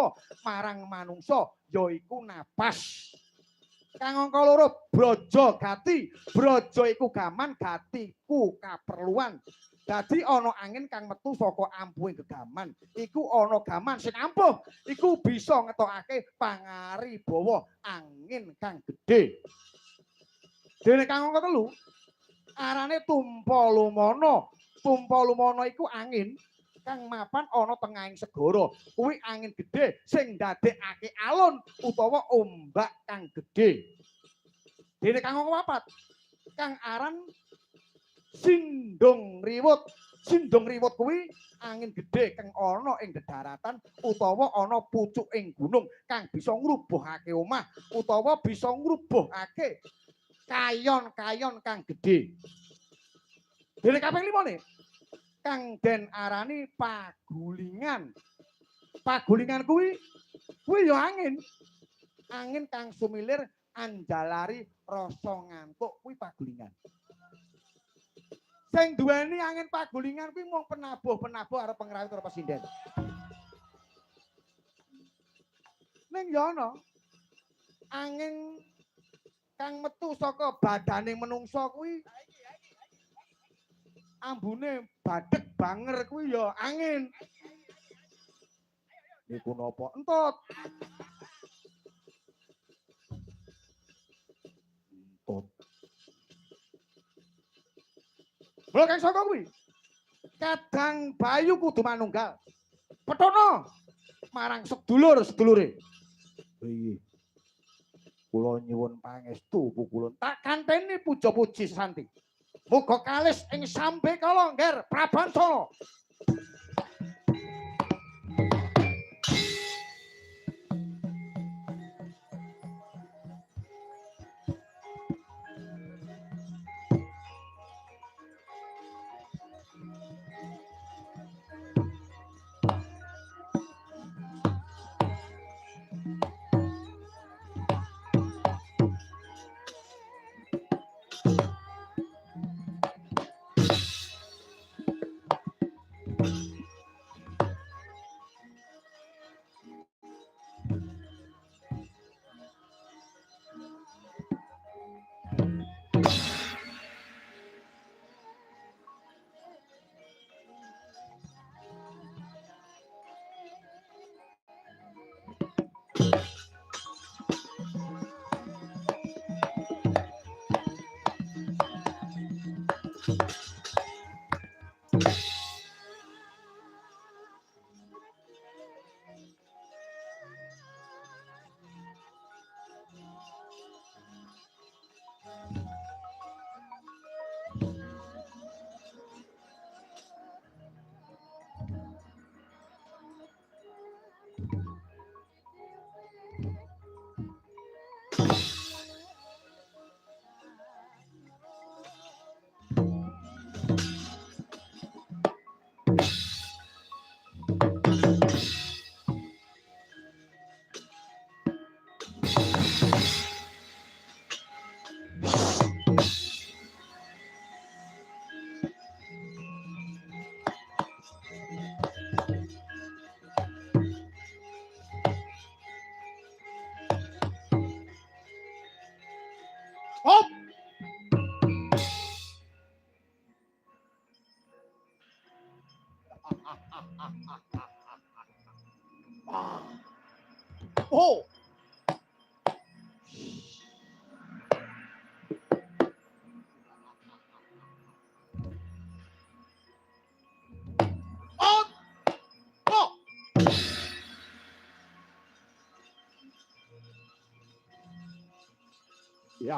dawa marang manungsa yaiku napas. Kang angka loro braja gati. Braja iku gaman, gatiku kaperluan. Dadi ana angin kang metu saka ampuhing gegaman. Iku ana gaman sing ampuh. Iku bisa ngetokake pangaribawa angin kang gedhe. Dene kang angka telu arane tumpa lumana. Tumpa lumana iku angin kang mapan ana tengahing segara. Kuwi angin gedhe sing ndadekake alun utawa ombak kang gedhe. Dene kang papat kang aran sindung riwut. Sindung riwut kuwi angin gedhe kang ana ing dedaratan utawa ana pucuking gunung kang bisa ngrubuhake omah utawa bisa ngrubuhake kayon-kayon kang gedhe. Dene kaping 5 nih kang den arani pagulingan. Pagulingan kuwi ya angin. Angin kang sumilir anjalari rasa ngantuk kuwi pagulingan. Sing duweni angin pagulingan kuwi mung penabuh-penabuh arep pengrawit karo pesinden. Ning ya ana angin kang metu saka badane menungsa kuwi ambune badhek banger kuwi ya angin. Iku napa? Entut. Entut. Lha kang saka kuwi. Kadang bayu kudu manunggal. Petono marang sedulur-sedulure. Piye? Kula nyuwun pangestu pukulun. Tak kanteni puja-puji sesanti. Muga kalis ing sambe kala ngger Prabansana. Hop. Oh. Ya.